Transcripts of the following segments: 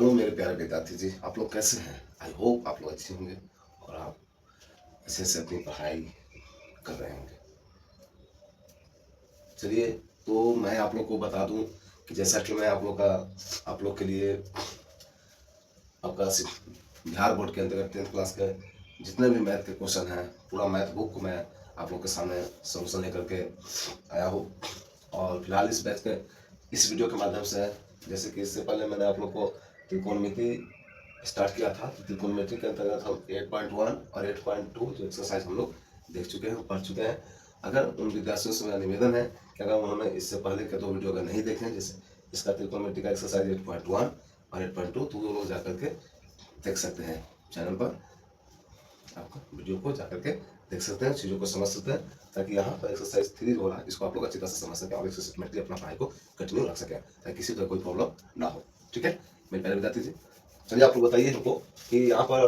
Hello मेरे प्यारे विद्यार्थी जी, आप लोग कैसे हैं? आई होप आप लोग अच्छे होंगे और आप अच्छे से अपनी पढ़ाई कर रहे होंगे। चलिए, तो मैं आप लोग को बता दूं कि जैसा कि मैं आप लोग के लिए आपका बिहार बोर्ड के अंतर्गत 10th क्लास के जितने भी मैथ के क्वेश्चन हैं, पूरा मैथ बुक को मैं आप लोग के सामने सोल्यूशन लेकर के आया हूँ। और फिलहाल इस बैच के इस वीडियो के माध्यम से, जैसे कि इससे पहले मैंने आप लोग को त्रिकोणमिति स्टार्ट किया था, तो त्रिकोणमिति के अंतर्गत हम 8.1 और 8.2 जो एक्सरसाइज हम लोग देख चुके हैं, पढ़ चुके हैं। अगर उन विद्यार्थियों से मेरा निवेदन है कि अगर उन्होंने इससे पहले के 2 वीडियो अगर नहीं देखे हैं, जैसे इसका त्रिकोणमिति का एक्सरसाइज 8.1 और 8.2, तो वो लोग जाकर के देख सकते हैं चैनल पर। आपको वीडियो को जाकर के देख सकते हैं, चीज़ों को समझ सकते हैं, ताकि यहाँ पर एक्सरसाइज 3 हो रहा है, इसको आप लोग अच्छी तरह से समझ सकें और सिस्टमेटिकली अपना पढ़ाई को कंटिन्यू रख सकें, ताकि किसी तरह कोई प्रॉब्लम ना हो। ठीक है मेरे प्यारे विद्यार्थी जी, चलिए आप लोग बताइए हमको कि यहाँ पर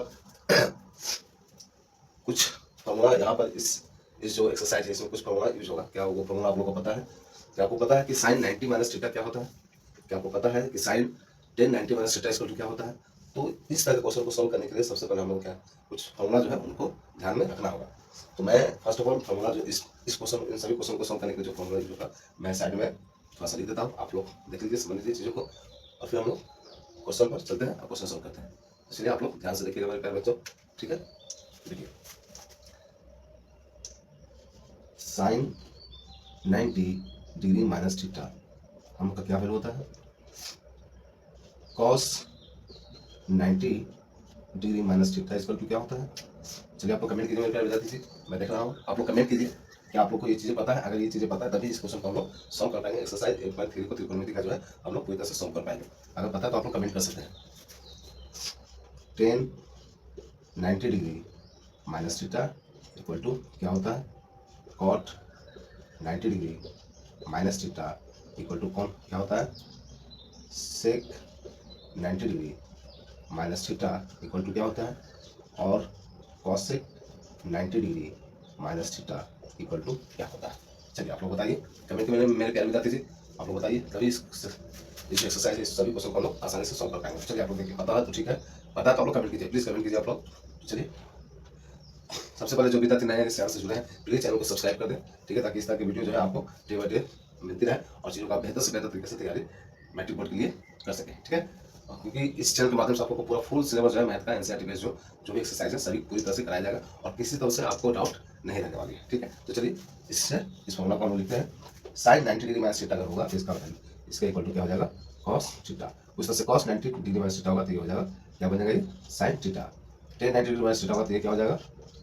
कुछ फॉर्मूला, यहाँ पर इस जो एक्सरसाइज है इसमें कुछ फॉर्मूला यूज होगा। क्या वो फॉर्मूला आप लोग को पता है? क्या आपको पता है कि साइन 90 माइनस थीटा क्या होता है? क्या आपको पता है कि sine 10 90 minus theta equal to क्या होता है? तो इस तरह के क्वेश्चन को सॉल्व करने के लिए सबसे पहले हम लोग क्या कुछ फॉर्मूला जो है उनको ध्यान में रखना होगा। तो मैं फर्स्ट ऑफ ऑल फॉर्मूला जो इस क्वेश्चन, इन सभी क्वेश्चन को सॉल्व करने के लिए जो फॉर्मूला यूज होगा, मैं साइड में थोड़ा सा लिख देता हूँ, आप लोग देख लीजिए, समझ लीजिए चीज़ों को, और फिर हम लोग क्वेश्चन पर चलते हैं और क्वेश्चन सॉल्व करते हैं। इसलिए आप लोग ध्यान से देखिएगा मेरे प्यारे बच्चों। ठीक है, देखिए साइन 90 डिग्री माइनस थीटा हम लोग का क्या वैल्यू होता है? Cos 90 degree minus theta equal to क्या होता है? चलिए आप लोग कमेंट कीजिए मेरे प्यारे विद्यार्थी जी, मैं देख रहा हूँ, आप लोग कमेंट कीजिए कि आप लोग को ये चीज़ें पता है। अगर ये चीज़ें पता है तभी इस क्वेश्चन को हम लोग सॉल्व कर पाएंगे। एक्सरसाइज 8.3 को त्रिकोणमिति का जो है हम लोग पूरी तरह से सॉल्व कर पाएंगे। अगर पता है तो आप लोग कमेंट कर सकते हैं। 10 90 degree minus theta equal to क्या होता है? Cot 90 degree minus theta equal to कौन क्या होता है? Sec 90 degree minus theta equal to क्या होता है? और cosec 90 degree minus theta equal to क्या होता है? चलिए आप लोग बताइए कमेंट में, मेरे प्यारे विद्यार्थी जी, आप लोग बताइए, तभी इस एक्सरसाइज इस सभी क्वेश्चन को हम लोग आसानी से सॉल्व कर पाएंगे। चलिए आप लोग देखिए, पता है तो ठीक है, पता है तो आप लोग कमेंट कीजिए, प्लीज़ कमेंट कीजिए आप लोग। चलिए सबसे पहले जो विद्यार्थी नए इस चैनल से जुड़े हैं, प्लीज़ चैनल को सब्सक्राइब कर दें, ठीक है, ताकि इस तरह की वीडियो जो है आपको डे बाई डे मिलती रहे और चीज़ों का बेहतर से बेहतर तरीके से तैयारी मैट्रिक बोर्ड के लिए कर सकें। ठीक है, क्योंकि इस चैनल के माध्यम से आपको पूरा फुल सिलेबस जो है मैथ का, एनसीईआरटी बेस्ड जो भी एक्सरसाइज है सभी पूरी तरह से कराया जाएगा और किसी तरह से आपको डाउट नहीं रहने वाली है। ठीक है, तो चलिए इस फॉर्मूला को हम लिखते हैं। साइन 90 डिग्री माइनस थीटा अगर होगा तो इसका वैल्यू इसका इक्वल टू क्या हो जाएगा? Cos theta. उस तरह से कॉस 90 डिग्री माइनस थीटा होगा तो ये हो जाएगा क्या बन जाएगा? ये sine theta. 10 90 degree minus theta होगा तो ये क्या हो जाएगा?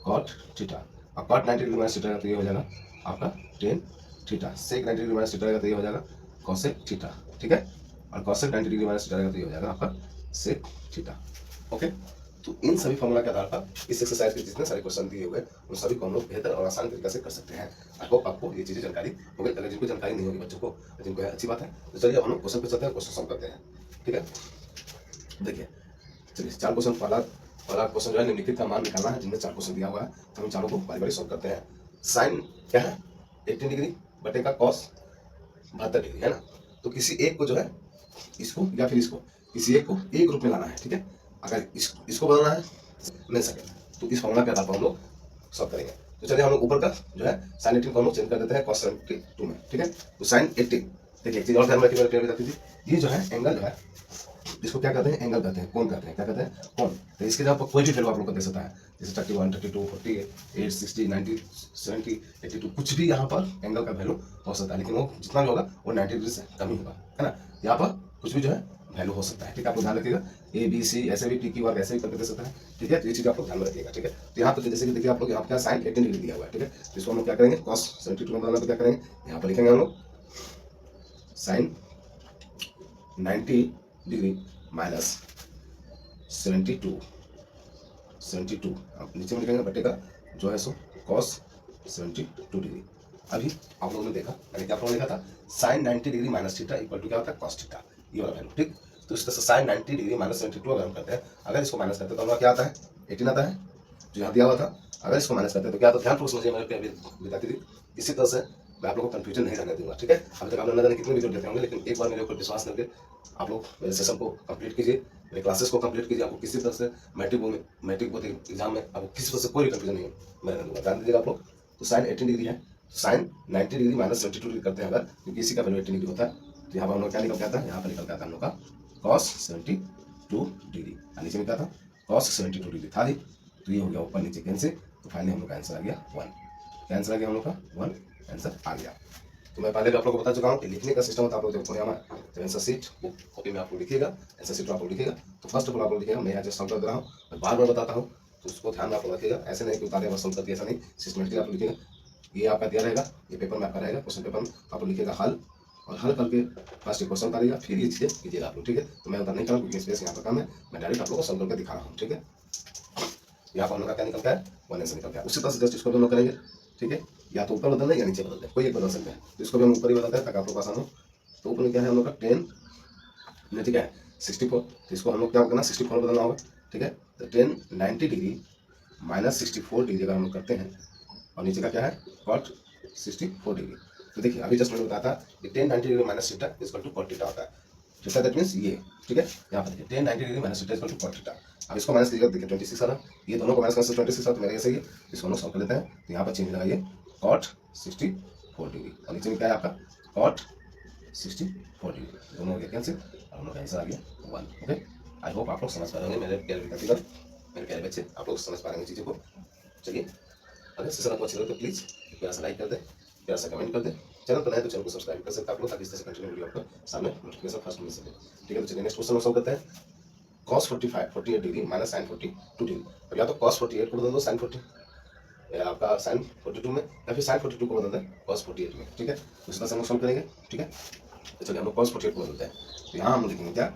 Cot theta. और कॉट 90 डिग्री माइनस थीटा का तो ये हो जाएगा आपका tan theta. Sec 90 degree minus theta का तो ये हो जाएगा कॉसेक थीटा। ठीक है, और कॉसेक 90 डिग्री माइनस थीटा का तो ये हो जाएगा आपका सेक थीटा। ओके, तो इन सभी फॉर्मूला के आधार पर इस एक्सरसाइज के जितने सारे क्वेश्चन दिए हुए उन सभी को हम लोग बेहतर और आसान तरीके से कर सकते हैं। आई होप आपको ये चीज़ें जानकारी हो गई। अगर जिनको जानकारी नहीं होगी बच्चों को, जिनको है अच्छी बात है, तो चलिए हम लोग क्वेश्चन पे चलते हैं, क्वेश्चन सॉल्व करते हैं। ठीक है, देखिए चलिए 4 क्वेश्चन, पहला क्वेश्चन जो है निम्नलिखित का मान निकालना है, जिनमें 4 क्वेश्चन दिया हुआ है, तो हम चारों को बारी बारी सॉल्व करते हैं। साइन क्या है? 18 डिग्री बटे का कॉस 72 डिग्री है ना। तो किसी एक को जो है इसको या फिर इसको, किसी एक को एक ग्रुप में लाना है। ठीक है, अगर इसको बदलना है मिल सके तो इस फॉर्मूला के आधार पर हम लोग सॉल्व करेंगे। तो चलिए हम लोग ऊपर का जो है साइन 18 को हम लोग चेंज कर देते हैं कॉस 72 में। ठीक है, तो साइन 18, देखिए एक चीज और ध्यान रखिए मेरे प्यारे विद्यार्थी जी, ये जो है एंगल जो है इसको क्या कहते हैं? एंगल कहते हैं, कोण कहते हैं। क्या कहते हैं? कोण। तो इसके जगह पर कोई भी वैल्यू आप लोग को दे सकता है, जैसे 31 32 48 60 90 70 82, कुछ भी यहाँ पर एंगल का वैल्यू हो सकता है, लेकिन वो जितना भी होगा वो 90 डिग्री से कम ही होगा, है ना। यहाँ पर कुछ भी जो है वैल्यू हो सकता है। ठीक है, आप लोग ध्यान रखिएगा, ए बी सी ऐसे भी टी की वर्ग ऐसे भी करके दे सकता है। ठीक है, तो ये चीज़ आप लोग ध्यान में रखिएगा। ठीक है, तो यहाँ पर जैसे कि देखिए आप लोग यहाँ पर साइन 18 डिग्री दिया हुआ है। ठीक है, तो इसको हम लोग क्या करेंगे? कॉस 72 में बदलना, तो क्या करेंगे? यहाँ पर लिखेंगे हम लोग साइन 90 डिग्री माइनस 72 अब नीचे में लिखेंगे बटे का जो है सो कॉस 72 डिग्री। अभी आप लोगों ने देखा, मैंने क्या फॉर्मूला लिखा था? Sine 90 degree minus theta equal to क्या होता है? कॉस थीटा, ये वाला वैल्यू। ठीक, तो इस तरह से साइन 90 डिग्री माइनस 72 अगर हम करते हैं, अगर इसको माइनस करते हैं तो हमारा क्या आता है? 18 आता है, जो यहाँ दिया हुआ था। अगर इसको माइनस करते हैं तो क्या आता है? ध्यानपूर्वक समझिए मेरे प्यारे विद्यार्थी। इसी तरह से मैं आप लोगों को कंफ्यूजन नहीं रहने दूंगा, ठीक है। अभी तक आप लोग न जाने कितने वीडियो देते होंगे, लेकिन एक बार मेरे ऊपर विश्वास करके आप लोग मेरे सेशन को कंप्लीट कीजिए, मेरे क्लासेस को कंप्लीट कीजिए। आपको किसी तरह से मैट्रिक बोर्ड एग्जाम में आपको किसी तरह से कोई कंफ्यूजन नहीं है, मैं रहने दूंगा। ध्यान दीजिएगा आप लोग। तो साइन 18 डिग्री है, साइन 90 डिग्री माइनस 72 डिग्री करते हैं अगर, क्योंकि इसी का वैल्यू 18 डिग्री होता है, तो यहाँ पर हम लोग क्या निकल के आता है, यहाँ पर निकल के आता है हम लोग का कॉस 72 डिग्री। नीचे में क्या था, कॉस 72 डिग्री था ही, तो ये हो गया ऊपर नीचे कैंसिल। तो फाइनली हम लोग का आंसर आ गया 1, आंसर आ गया हम लोग का 1, आंसर आ गया। तो मैं पहले भी आप लोगों को बता चुका हूँ कि लिखने का सिस्टम होता है। आप लोग जब पढ़े हमारा तो आंसर शीट वो कॉपी में आप लोग लिखिएगा, आंसर शीट आप लोग लिखिएगा। तो फर्स्ट ऑफ ऑल आप लोग लिखिएगा, मैं यहाँ जस्ट सॉल्व कर रहा हूँ, मैं बार बार बताता हूँ, तो उसको ध्यान में आप लोग रखिएगा। ऐसे नहीं कि उतारे बस सॉल्व कर दिया, ऐसा नहीं, सिस्टमेटिकली आप लोग लिखिएगा। ये आपका दिया रहेगा, ये पेपर में आपका रहेगा, क्वेश्चन पेपर में आप लोग लिखिएगा हल, और हल करके फर्स्ट क्वेश्चन उतारिएगा, फिर ये चीज़ें कीजिएगा आप लोग, ठीक है। तो मैं उतार नहीं करूँ क्योंकि स्पेस यहाँ पर कम है, मैं डायरेक्ट आप लोग को सॉल्व करके दिखा रहा हूँ, ठीक है। यहाँ पर हम लोग का क्या निकलता है, 1 आंसर निकलता है। उसी तरह से जस्ट इसको भी हम लोग करेंगे, ठीक है। या तो ऊपर बदल दें या नीचे बदल दें, कोई एक बदल सकते हैं। तो इसको भी हम ऊपर ही बदलते हैं ताकि आप लोग आसान हो। तो ऊपर में क्या है हम लोग का 10, नीचे क्या है 64, तो इसको हम लोग क्या करना 64 बदलना होगा, ठीक है। तो 10 90 डिग्री माइनस 64 डिग्री अगर हम लोग करते हैं, और नीचे का क्या है कॉट 64 डिग्री। तो देखिए अभी जस्ट मैंने बताया था कि 10 90 degree minus theta equal to cot theta होता है, थीटा दैट मींस ये, ठीक है। यहाँ पर देखिए 10 90 degree minus theta equal to cot theta. अब इसको माइनस कीजिएगा, देखिए 26 आ रहा, ये दोनों को माइनस करने से 26 आ, तो मेरा ये सही है। इसको हम लोग सॉल्व कर लेते हैं, तो यहाँ पर चेंज लगाइए कॉट 64 डिग्री, और नीचे में क्या है आपका कॉट 64 डिग्री, दोनों हो गया कैंसिल, और हम लोग का आंसर आ गया 1। ओके, आई होप आप लोग समझ पा रहे होंगे मेरे प्यारे विद्यार्थीगण, मेरे प्यारे बच्चे, आप लोग समझ पा रहे हैं चीज़ों को। चलिए, अगर सेशन आपको अच्छा लगे तो प्लीज़ प्यारा सा लाइक कर दें, प्यारा सा कमेंट कर दें। चैनल पर नए तो चैनल को सब्सक्राइब कर सकते हैं आप लोग, ताकि इस तरह से कंटिन्यू वीडियो आपको सामने नोटिफिकेशन फर्स्ट मिल सके, ठीक है। तो चलिए नेक्स्ट क्वेश्चन सॉल्व करते हैं। cos 48 degree minus sin 42 degree. अब या तो cos 48 को बदल दो sin 40, या आपका sin 42 में, या फिर sin 42 को बदल दें cos 48 में, ठीक है। उसी तरह से हम सॉल्व करेंगे, ठीक है। तो चलिए हम लोग cos 48 को बदलते हैं। तो यहाँ हम लिखेंगे क्या,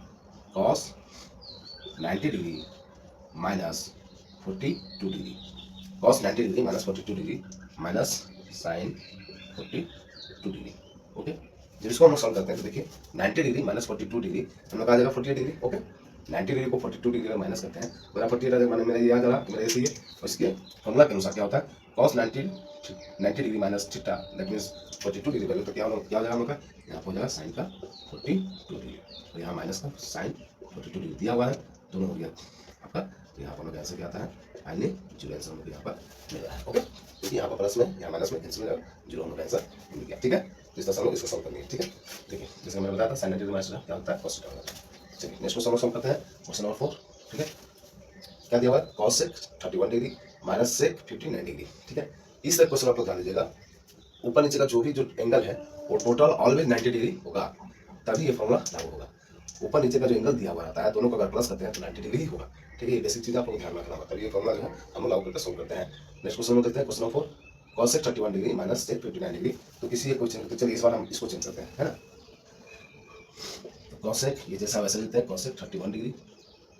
cos 90 degree minus 42 degree, cos 90 degree minus 42 degree minus sin 42 degree. Okay, जब इसको हम लोग सॉल्व करते हैं तो देखिए 90 डिग्री माइनस 42 डिग्री हम लोग आ जाएगा 48 डिग्री। ओके, 90 डिग्री को 42 डिग्री का माइनस करते हैं, मेरा 48 आ जाएगा, मैंने मेरा ये याद रहा, मेरा ये सही है। और इसके फॉर्मूला के अनुसार क्या होता है, cos 90 degree minus theta that means 42 degree value, तो क्या हो जाएगा हम लोग का, यहाँ पर हो जाएगा साइन का 42 डिग्री, और यहाँ माइनस का साइन 42 डिग्री दिया हुआ है, दोनों हो गया आपका। तो यहाँ पर आंसर क्या आता है, फाइनली जीरो आंसर हमको यहाँ पर मिल रहा है। ओके, क्योंकि यहाँ पर प्लस में यहाँ माइनस में कैंसिल में जीरो हमको आंसर मिल गया, ठीक है। तो इस तरह से हम लोग इसको सॉल्व करेंगे, ठीक है। देखिए जैसे मैंने बताया था साइन 90 माइनस क्या होता है, cos थीटा होता है। चलिए नेक्स्ट क्वेश्चन सॉल्व करते हैं, क्वेश्चन नंबर 4, ठीक है। क्या दिया हुआ है, cos sec 31 degree minus sec 59 degree, ठीक है। इस तरह क्वेश्चन आप लोग ध्यान दीजिएगा, ऊपर नीचे का जो भी जो एंगल है वो टोटल ऑलवेज 90 डिग्री होगा, तभी ये फॉर्मूला लागू होगा। ऊपर नीचे का जो एंगल दिया हुआ रहता है, दोनों को अगर प्लस करते हैं तो 90 डिग्री ही होगा, ठीक है। ये बेसिक चीज़ आप लोग ध्यान में रखना होगा, तभी ये फॉर्मूला जो है हम लोग लागू करके सोल्व करते हैं। नेक्स्ट क्वेश्चन में देखते हैं, question number 4, cos sec 31 degree minus sec 59 degree. तो किसी एक क्वेश्चन, तो चलिए इस बार हम इसको चेंज करते हैं, है ना। cos sec ये जैसा वैसे लिखते हैं, cos sec 31 degree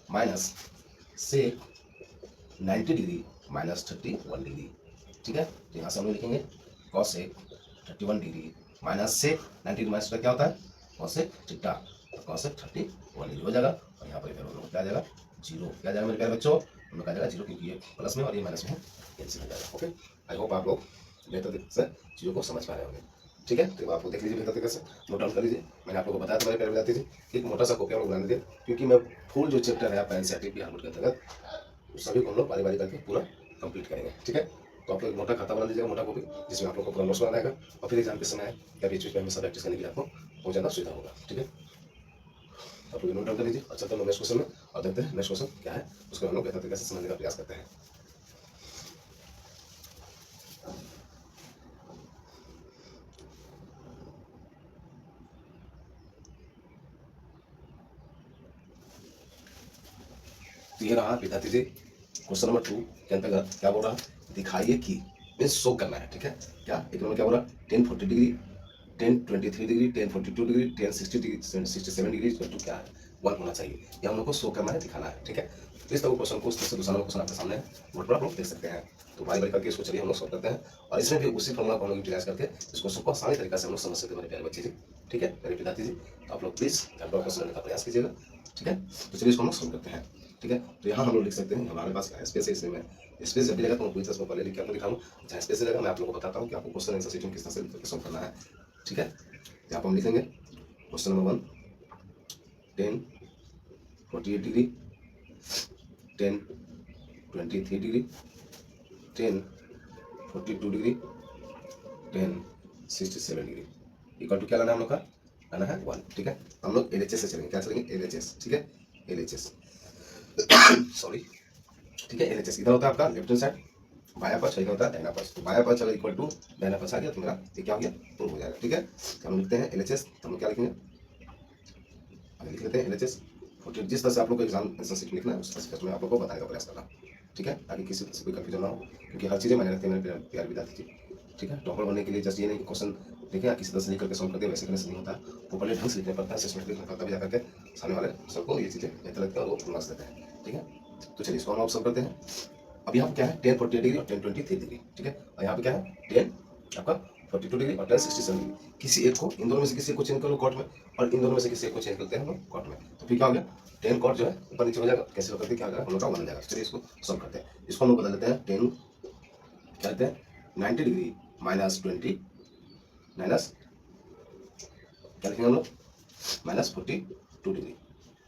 minus sec 90 degree minus 31 degree, ठीक है। तो यहाँ से हम लोग लिखेंगे cos sec 31 degree minus sec 90 degree minus क्या होता है cos sec थीटा, तो cos sec 31 डिग्री हो जाएगा, और यहाँ पर हम लोग क्या आ जाएगा जीरो, क्या आ जाएगा मेरे प्यारे बच्चों, हम लोग आ जाएगा जीरो, क्योंकि ये प्लस में और ये माइनस में कैंसिल हो जाएगा। ओके, आई होप आप लोग बेहतर तरीके से चीज़ों को समझ पा रहे होंगे, ठीक है। तो आप लोग देख लीजिए बेहतर तरीके से, नोट डाउन कर लीजिए। मैंने आप लोगों को बताया था मेरे प्यारे विद्यार्थी जी, एक मोटा सा कॉपी हम लोग बना लीजिए, क्योंकि मैं फुल जो चैप्टर है आपका एनसीईआरटी के अंतर्गत सभी को हम लोग बारी बारी करके पूरा कंप्लीट करेंगे, ठीक है। तो आप लोग मोटा खाता बना लीजिएगा, मोटा कॉपी, जिसमें आप लोग को पूरा नोट्स बनाना है, और फिर एग्जाम के समय या बीच बीच में हमेशा प्रैक्टिस करने के लिए आपको बहुत ज़्यादा सुविधा होगा, ठीक है। आप लोग नोट डाउन कर लीजिए। अच्छा, तो नेक्स्ट क्वेश्चन में और देखते हैं नेक्स्ट क्वेश्चन क्या है, उसको हम लोग बेहतर तरीके से समझने का प्रयास करते हैं। तो ये रहा विद्यार्थी जी क्वेश्चन नंबर 2 के अंतर्गत क्या बोल रहा, दिखाइए कि मीन्स शो करना है, ठीक है। क्या एक नंबर क्या बोल रहा, 1040 degree 1023 degree 1042 degree 1060 degree 67 degree तो क्या है 1 होना चाहिए, ये हम लोग को शो करना है, दिखाना है, ठीक है। तो इस तरह क्वेश्चन को उस तरह से दूसरा क्वेश्चन आपके सामने बोर्ड पर आप लोग देख सकते हैं। तो बारी बारी करके इसको चलिए हम लोग सॉल्व करते हैं, और इसमें भी उसी फॉर्मूला को हम लोग यूटिलाइज करके इस क्वेश्चन को आसानी तरीके से हम लोग समझ सकते हैं मेरे प्यारे बच्चे जी, ठीक है, मेरे पिताजी जी। तो आप लोग प्लीज क्वेश्चन करने का प्रयास कीजिएगा, ठीक है। तो चलिए इसको हम लोग सॉल्व करते हैं। ठीक है। तो यहाँ हम लोग लिख सकते हैं, हमारे पास स्पेस है, इसमें स्पेस जब भी लगा तो मैं पूरी तरह से पहले लिख के आपको दिखाऊँ, जहाँ स्पेस लगा मैं आप लोगों को बताता हूँ कि आपको क्वेश्चन आंसर शीट में किस तरह से सॉल्व करना है। ठीक है, यहाँ पर हम लिखेंगे question number 1 10 48 degree, 10 23 degree, 10 42 degree, 10 67 degree, equal to क्या लाना है हम लोग का, लाना है 1। ठीक है, हम लोग LHS से चलेंगे, क्या चलेंगे, LHS। ठीक है, LHS सॉरी, ठीक है। LHS इधर होता है आपका लेफ्ट हैंड साइड बाया पक्ष, इधर होता है दाहिना पक्ष। तो बाया पक्ष अगर इक्वल टू दाहिना पक्ष आ गया तो मेरा ये क्या हो गया, प्रूव हो जाएगा। ठीक है, तो हम लिखते हैं LHS, तो हम क्या लिखेंगे, आगे लिख लेते हैं LHS 48। जिस तरह से आप लोग को एग्जाम आंसर शीट लिखना है उस तरह से मैं आप लोग को बताने का प्रयास करना। ठीक है, ताकि किसी तरह से कोई कंफ्यूजन ना हो, क्योंकि हर चीज़ें मैंने रखती है मेरे प्यार विद्यार्थी जी। ठीक है, टॉपर बनने के लिए जस्ट ये नहीं कि क्वेश्चन देखें या किसी तरह से लिख करके सॉल्व करते वैसे करने से नहीं होता, प्रॉपर्ली ढंग से लिखना पड़ता है, सिस्टमेटिक लिखना पड़ता है, जा करके सामने वाले सबको ये चीज़ें बेहतर लगता है और वो मार्क्स देते हैं। ठीक है, तो चलिए इसको हम ऑब्जर्व करते हैं। अब यहाँ पे क्या है 10 48 डिग्री और 10 23 डिग्री। ठीक है, और यहाँ पे क्या है 10 आपका 42 डिग्री और 10 67 डिग्री। किसी एक को, इन दोनों में से किसी एक को चेंज कर लो कॉट में, और इन दोनों में से किसी एक को चेंज करते हैं हम लोग कॉट में। तो फिर क्या हो गया 10 कॉट जो है ऊपर नीचे हो जाएगा, कैसे होकर के क्या हो जाएगा हम लोग का 1 हो जाएगा। चलिए इसको सॉल्व करते हैं। इसको हम लोग बदल देते हैं 10 क्या कहते हैं 90 डिग्री माइनस 20 माइनस क्या लिखेंगे हम लोग माइनस 42 डिग्री।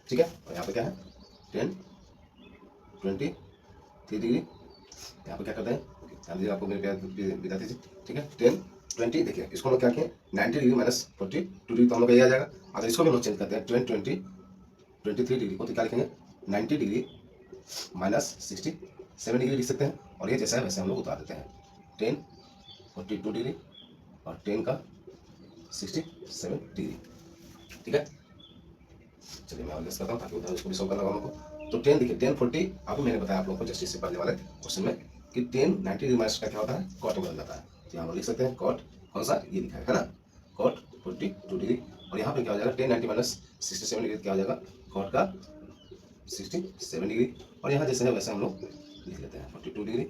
ठीक है, और यहाँ पे क्या है 10 23 डिग्री, यहाँ पे क्या करते हैं ध्यान दीजिए आपको मेरे प्यार विद्यार्थी जी। ठीक है, 10 20 देखिए इसको हम लोग क्या किए 90 डिग्री माइनस 42 डिग्री, तो हम लोग ये आ जाएगा। अगर इसको भी हम लोग चेंज करते हैं 10 20 23 डिग्री को, तो क्या लिखेंगे 90 डिग्री माइनस 67 डिग्री लिख सकते हैं, और ये जैसा है वैसे हम लोग उतार देते हैं 10 42 डिग्री और 10 का 67 डिग्री। ठीक है, चलिए मैं और करता हूँ ताकि उधर उसको भी सॉल्व करना होगा हमको। तो 10 देखिए 10 40 आपको मैंने बताया आप लोगों को जस्टिस से पढ़ने वाले क्वेश्चन में कि 10 90 डिग्री माइनस का क्या होता है कॉट बदल जाता है। तो यहाँ पर लिख सकते हैं कॉट कौन सा ये लिखा है ना, कॉट 42 डिग्री, और यहाँ पे क्या हो जाएगा 10 90 माइनस 67 डिग्री क्या हो जाएगा कॉट का 67 डिग्री, और यहाँ जैसे है वैसे हम लोग लिख लेते हैं 42 डिग्री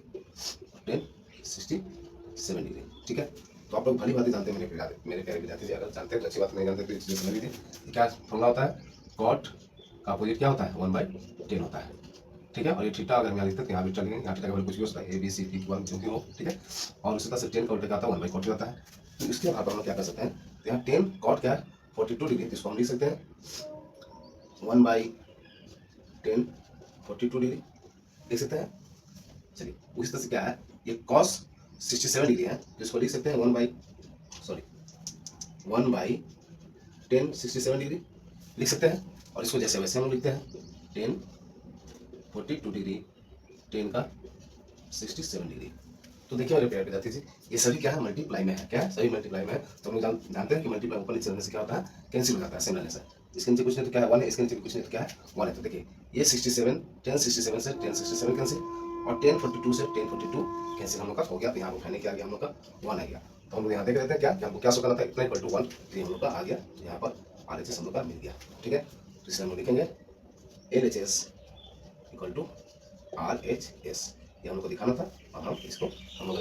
10 67 डिग्री। ठीक है, तो आप लोग भली बात जानते हैं मेरे प्यारे विद्यार्थी जी, अगर जानते हैं तो अच्छी बात, नहीं जानते तो चीज़ें समझ लीजिए। क्या फॉर्मूला होता है कॉट का अपोजिट क्या होता है 1/10 होता है। ठीक है, और ये थीटा अगर हम यहाँ लिखते हैं यहाँ भी चलेंगे, यहाँ थीटा का कुछ भी हो सकता है ABCD1 जो भी हो। ठीक है, और उसी तरह से 10 का उल्टा क्या आता है 1/cot होता है। तो इसके आधार पर हम क्या कर सकते हैं, तो यहाँ 10 cot क्या है 42 डिग्री, इसको हम लिख सकते हैं 1/10 42 डिग्री लिख सकते हैं। चलिए उसी तरह से क्या है ये cos 67 डिग्री है, जिसको लिख सकते हैं 1/10 67 डिग्री लिख सकते हैं, और इसको जैसे वैसे हम लिखते हैं 10 42 डिग्री 10 का 67 डिग्री। तो देखिए मेरे प्यारे विद्यार्थी जी ये सभी क्या है मल्टीप्लाई में है, क्या है सभी मल्टीप्लाई में है। तो हम लोग जानते हैं कि मल्टीप्लाई ऊपर नीचे रहने से क्या होता है कैंसिल हो जाता है सेम रहने से। इसके नीचे कुछ नहीं तो क्या है 1 है, इसके नीचे कुछ नहीं तो क्या है 1 है। तो देखिए ये 67 10 67 से 10 67 कैंसिल, और 10 42 से 10 42 कैंसिल हम लोग का हो गया। तो यहाँ पर उठाने क्या आ गया हम लोग का 1 आ गया। तो हम लोग यहाँ देख लेते हैं क्या कि हमको क्या शो करना था इतना इक्वल टू 1, तो हम लोग का आ गया, यहाँ पर RHS हम लोग का मिल गया। ठीक है, तो इसे हम लोग लिखेंगे LHS इक्वल टू RHS, ये हम लोग को दिखाना था और हम लोगों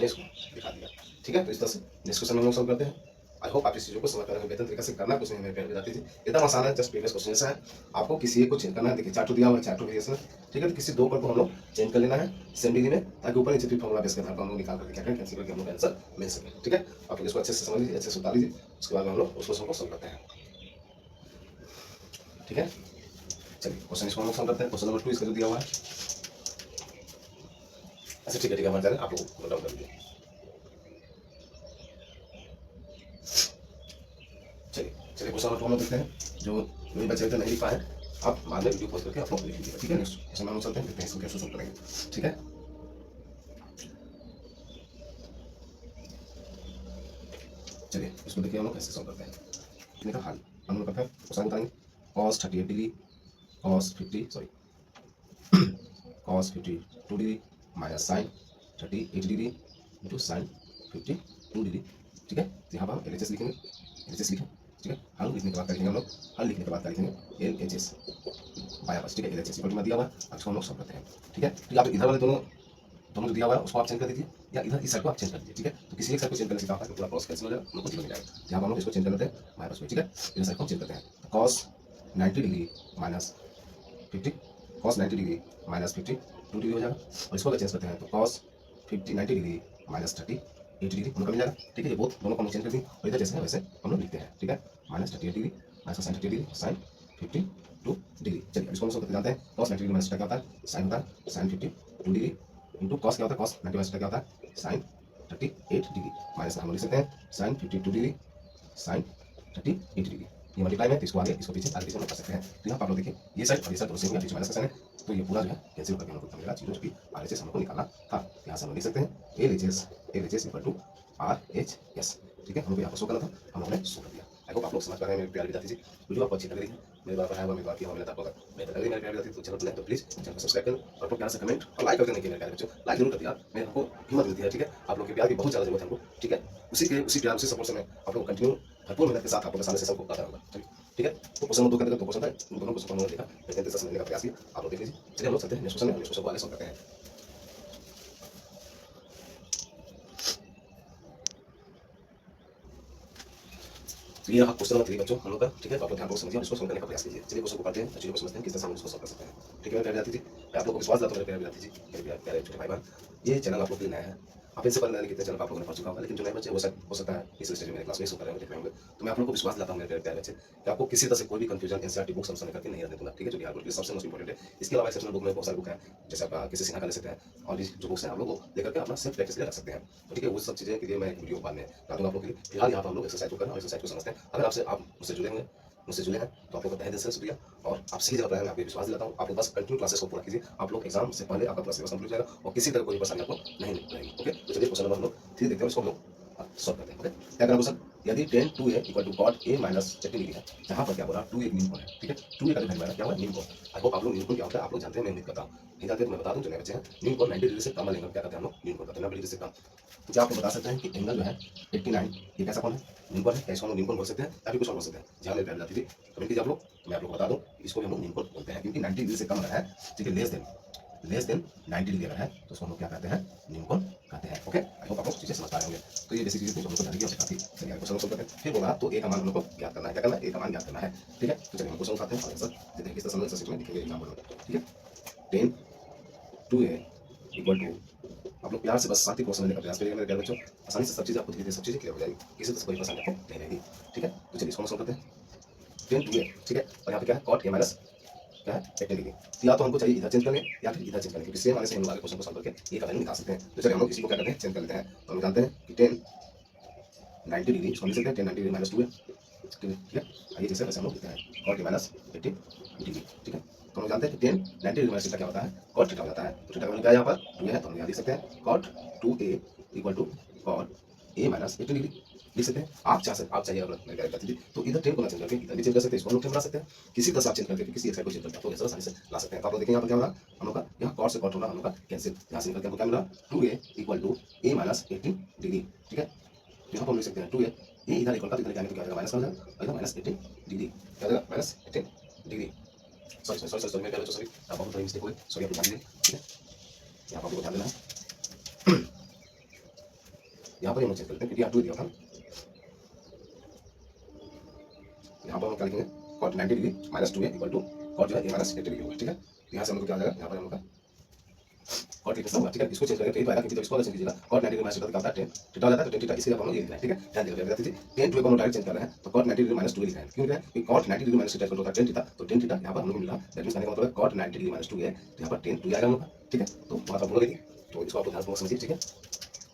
ने इसको दिखा दिया। ठीक है, तो इस तरह से नेक्स्ट क्वेश्चन हम लोग सॉल्व करते हैं। आई होप आप इस चीज़ों को समझ पाएंगे, बेहतर तरीके से करना कुछ नहीं मेरे प्यारे विद्यार्थी जी, एकदम आसान है। जस्ट प्रीवियस क्वेश्चन जैसा है, आपको किसी एक को चेंज करना है। देखिए चार्ट दिया हुआ है, चार्ट वेरिएशन। ठीक है, तो किसी दो को हम लोग चेंज कर लेना है सेम डिग्री में, ताकि ऊपर नीचे फॉर्मुला बेस के आधार पर हम लोग निकाल करके क्या करें कैंसिल करके हम लोग आंसर मिल सके। ठीक है, आप लोग इसको अच्छे से समझ लीजिए, अच्छे से उतार लीजिए, उसके बाद हम लोग उस क्वेश्चन को सॉल्व करते हैं। ठीक है, चलिए क्वेश्चन इसको हम लोग सॉल्व करते हैं। क्वेश्चन नंबर 2 इसका जो दिया हुआ है, अच्छा ठीक है हमारे चैनल आप लोग नोट डाउन कर लीजिए। चलिए क्वेश्चन नंबर 2 हम देखते हैं, जो मेरे बच्चे नहीं लिख पाए आप बाद में वीडियो पॉज करके आप लोग लिख लीजिएगा। ठीक है, नेक्स्ट क्वेश्चन हम चलते हैं, देखते हैं इसको कैसे सॉल्व करेंगे। ठीक है, चलिए इसको देखिए हम लोग कैसे सॉल्व करते हैं। इतने का हल हम लोग करते हैं, क्वेश्चन बताएंगे cos 38 degree cos 52 degree minus sine 38 degree into sine 52 degree. ठीक है, तो यहाँ पर हम LHS लिखेंगे, LHS लिखें। ठीक है, हल लिखने के बाद क्या लिखेंगे हम लोग, हल लिखने के बाद क्या लिखेंगे LHS बाया बस। ठीक है, LHS इक्वल टू में दिया हुआ है, अब इसको हम लोग सॉल्व करते हैं। ठीक है, तो आप इधर वाले दोनों जो दिया हुआ है उसको आप चेंज कर दीजिए, या इधर इस साइड को आप चेंज कर दीजिए। ठीक है, तो किसी एक साइड को चेंज करने से क्या होता है पूरा क्रॉस कैंसिल हो जाएगा, हम लोग को जीरो मिल जाएगा। यहाँ पर हम लोग इसको चेंज कर लेते हैं माइनस में। ठीक है, इधर साइड को चेंज करते हैं, तो cos 90 degree minus 50 cos 90 degree minus 52 degree हो जाएगा। और इसको अगर चेंज करते हैं तो cos 90 डिग्री माइनस 38 डिग्री हम लोग का मिल जाएगा। ठीक है, ये बोथ दोनों को हम लोग चेंज कर देंगे और इधर जैसे है वैसे हम लोग लिखते हैं। ठीक है, minus 38 degree minus sine 38 degree sine 52 degree. चलिए अब इसको हम लोग जानते हैं cos 90 डिग्री माइनस क्या होता है, साइन होता है साइन 52 डिग्री इंटू cos क्या होता है, cos 90 माइनस क्या होता है, साइन 38 डिग्री माइनस हम लोग लिख सकते हैं साइन 52 डिग्री साइन 38 डिग्री। ये मल्टीप्लाई में, तो इसको आगे इसको पीछे आगे पीछे हम लोग कर सकते हैं। तो यहाँ पर आप लोग देखिए ये साइड और ये साइड दोनों सेम है, बीच माइनस का साइन है, तो ये पूरा जो है कैंसिल करके हम लोग को मिलेगा जीरो, जो कि RHS हमको निकालना था। यहाँ से हम लोग लिख सकते हैं LHS इक्वल टू RHS। ठीक है, हम लोग यहाँ पर शो करना था, हम लोगों ने शो कर दिया। आई होप आप लोग समझ पा रहे हैं मेरे प्यारे विद्यार्थी जी। वीडियो आपको अच्छी लग रही है, मेरे बार है मेरे बार की हमारे आपको बेहतर लग रही है मेरे प्यारे विद्यार्थी, तो चैनल को प्लीज चैनल को सब्सक्राइब करें और अपने प्यार से कमेंट और लाइक करके नहीं मेरे प्यारे बच्चों, लाइक जरूर कर दिया, मेरे को हिम्मत मिलती है। ठीक है, आप लोग के प्यार की बहुत ज़्यादा जरूरत है हमको। ठीक है, उसी प्यार उसी सपोर्ट से मैं आप लोग कंटिन्यू भरपूर मेहनत के साथ आप लोग सामने से सबको आता रहूँगा। चलिए ठीक है, तो क्वेश्चन नंबर 2 का तो क्वेश्चन है, दोनों क्वेश्चन हमने देखा, लेकिन जैसा समझने का प्रयास किया, आप लोग देख लीजिए। चलिए हम लोग चलते हैं नेक्स्ट क्वेश्चन में, नेक्स्ट क्वेश्चन को आगे सॉल्व करते हैं। तो ये रहा क्वेश्चन नंबर 3 बच्चों हम लोग का। ठीक है, तो आप लोग ध्यान से समझिए और इसको समझने का प्रयास कीजिए। चलिए क्वेश्चन को पढ़ते हैं, चीजों को समझते हैं किस तरह से हम इसको सॉल्व कर सकते हैं। ठीक है मेरे प्यारे विद्यार्थी जी, मैं आप लोगों को विश्वास दिलाता हूं मेरे प्यारे विद्यार्थी जी, मेरे प्यारे छोटे भाई बहन, ये चैनल आप लोग के लिए नया है। आप इनसे पहले कितने चैनल आप लोगों ने पढ़ चुका होगा, लेकिन जो नए बच्चे वो शायद हो सकता है इस स्टेज में मेरे क्लास में इसको कर रहे होंगे, देख रहे होंगे। तो मैं आप लोगों को विश्वास दिलाता हूं मेरे प्यारे बच्चे कि आपको किसी तरह से कोई भी कंफ्यूजन एनसीईआरटी बुक समझने करके नहीं रहने दूंगा। ठीक है, जो कि आप लोग के लिए सबसे मोस्ट इंपॉर्टेंट है। इसके अलावा एक्सेप्शनल बुक में बहुत सारे बुक हैं, जैसे आप किसी सिन्हा का ले सकते हैं, और जो बुक्स हैं आप लोग को लेकर के अपना सेल्फ प्रैक्टिस के लिए रख सकते हैं। तो ठीक है, वो सब चीजें के लिए मैं एक वीडियो बाद में बता दूंगा आप लोग के लिए। फिलहाल यहाँ पर हम लोग एक्सरसाइज को करना और एक्सरसाइज को समझते हैं। अगर आपसे आप मुझसे जुड़े हैं तो आप लोग का तहे दिल से शुक्रिया, और आप सही जगह पर हैं, मैं आपको विश्वास दिलाता हूँ। आप लोग बस कंटिन्यू क्लासेस को पूरा कीजिए, आप लोग एग्जाम से पहले आपका पूरा सिलेबस कंप्लीट हो जाएगा और किसी तरह कोई परेशानी आपको नहीं रहेगी। ओके, तो चलिए क्वेश्चन नंबर हम लोग 3 देखते हैं, इसको हम लोग सॉल्व करते हैं। ओके, क्या करना क्वेश्चन, यदि tan 2a equal to cot a minus 30 degree है, जहां पर क्या बोला 2 एक मीन कोण है। ठीक है, 2 का वैल्यू क्या हुआ, मीन कोण। आई होप आप लोग मीन कोण क्या होता है आप लोग जानते हैं, मैं उम्मीद करता हूं नहीं जानते तो मैं बता दूं, जो नए बच्चे हैं मीन कोण 90 डिग्री से कम लेंगे क्या करते हैं हम लोग, मीन कोण करते हैं 90 डिग्री से कम। तो क्या आप लोग बता सकते हैं कि एंगल जो है 89 ये कैसा कोण है, मीन कोण है, क्या इसको हम मीन कोण बोल सकते हैं या फिर कुछ और बोल सकते हैं। जी हाँ मेरे प्यारे विद्यार्थी जी, कमेंट कीजिए आप लोग, मैं आप लोग को बता दूं इसको भी हम लोग मीन कोण बोलते हैं, क्योंकि 90 डिग्री से कम अगर है, ठीक है, लेस देन 90 डिग्री अगर है तो उसको हम लोग क्या कहते हैं, मीन कोण कहते हैं। ओके, आई होप आप लोग चीजें समझ पा रहे होंगे। तो ये बेसिक चीजें हम लोग को जानने की आवश्यकता थी। चलिए आगे क्वेश्चन सॉल्व करते हैं। फिर बोला तो ए का मान हम लोग को ज्ञात करना है, क्या करना है, ए का मान ज्ञात करना है। ठीक है, तो चलिए हम क्वेश्चन उठाते हैं और आंसर देते हैं, किस तरह से आंसर में लिखेंगे एग्जाम बोर्ड में। ठीक है, tan 2a इक्वल टू, आप लोग प्यार से बस साथ ही क्वेश्चन लेने का प्रयास करिएगा मेरे प्यारे बच्चों, आसानी से सब चीजें आपको धीरे धीरे सब चीजें क्लियर हो जाएगी, किसी तरह से कोई परेशानी आपको नहीं रहेगी। ठीक है, तो चलिए इसको सॉल्व करते हैं। tan 2a, ठीक है, और यहाँ पे क्या है, cot a माइनस क्या है 80 डिग्री। तो या तो हमको चाहिए इधर चेंज करने या फिर इधर चेंज करने, क्योंकि सेम वाले से हम लोग आगे क्वेश्चन को सॉल्व करके ए का वैल्यू निकाल सकते हैं। तो चलिए हम लोग इसी को क्या करते हैं, चेंज कर लेते हैं। तो हम जानते हैं कि tan 90 डिग्री इसको लिख सकते हैं tan 90 डिग्री माइनस 2 है। ठीक है, आइए जैसे वैसे हम लोग लिखते हैं cot a माइनस 80 डिग्री। ठीक है, तो हम जानते हैं कि tan 90 डिग्री माइनस थीटा क्या होता है, cot थीटा हो जाता है। तो थीटा का वैल्यू क्या है यहाँ पर 2 है, तो हम यहाँ लिख सकते हैं cot 2a equal to cot a minus 80 degree लिख सकते हैं। आप चाहिए अगर मेरे प्यारे विद्यार्थी जी, तो इधर टेन को ना चेंज करके इधर भी चेंज कर सकते हैं, इसको हम लोग टेन बना सकते हैं। किसी तरह से आप चेंज करके किसी एक साइड को चेंज करके आप लोग आसानी से ला सकते हैं। तो आप लोग देखें यहाँ पर क्या होगा, हम लोग का यहाँ cot से cot होगा हम लोग का कैंसिल, यहाँ से निकल के हमको क्या मिला 2a equal to a minus 18 degree. ठीक है, तो यहाँ पर हम लिख सकते हैं 2a, ये इधर इक्वल का इधर जाने तो क्या हो जाएगा माइनस का हो जाएगा, और इधर माइनस 18 डिग्री क्या हो जाएगा, माइनस 18 डिग्री। सॉरी मेरे प्यारे बच्चों, सॉरी आप बहुत बड़ी मिस्टेक हो गई, सॉरी आप ध्यान दीजिए। ठीक है, यहाँ पर आपको ध्यान देना है, यहाँ पर हम लोग चेंज करते हैं क्योंकि यहाँ 2 दिया था, यहाँ पर हम क्या लिखेंगे cot 90 degree minus 2a equal to cot जो है a माइनस 80 डिग्री होगा। ठीक है, यहाँ से हम लोग क्या हो जाएगा, यहाँ पर हम लोग का cot लिखना होगा। ठीक है, इसको चेंज करेंगे तो ये तो आएगा, क्योंकि जब इसको चेंज कीजिएगा cot 90 डिग्री माइनस थीटा क्या होता है tan थीटा हो जाता है, तो tan थीटा इसलिए हम लोग ये लिख रहे हैं। ठीक है, ध्यान दीजिए विद्यार्थी जी, tan 2a को हम डायरेक्ट चेंज कर रहे हैं तो cot 90 डिग्री माइनस 2a लिख रहे हैं। क्यों लिख रहे हैं, क्योंकि cot 90 degree minus theta equal होता है tan थीटा, तो tan थीटा यहाँ पर हम लोग मिला, दैट मींस कहने का मतलब है cot 90 डिग्री माइनस 2a, तो यहाँ पर tan 2 आएगा हम लोग का। ठीक है, तो वहाँ पर बोलोगे तो इसको आप लोग ध्यान से समझिए। ठीक है,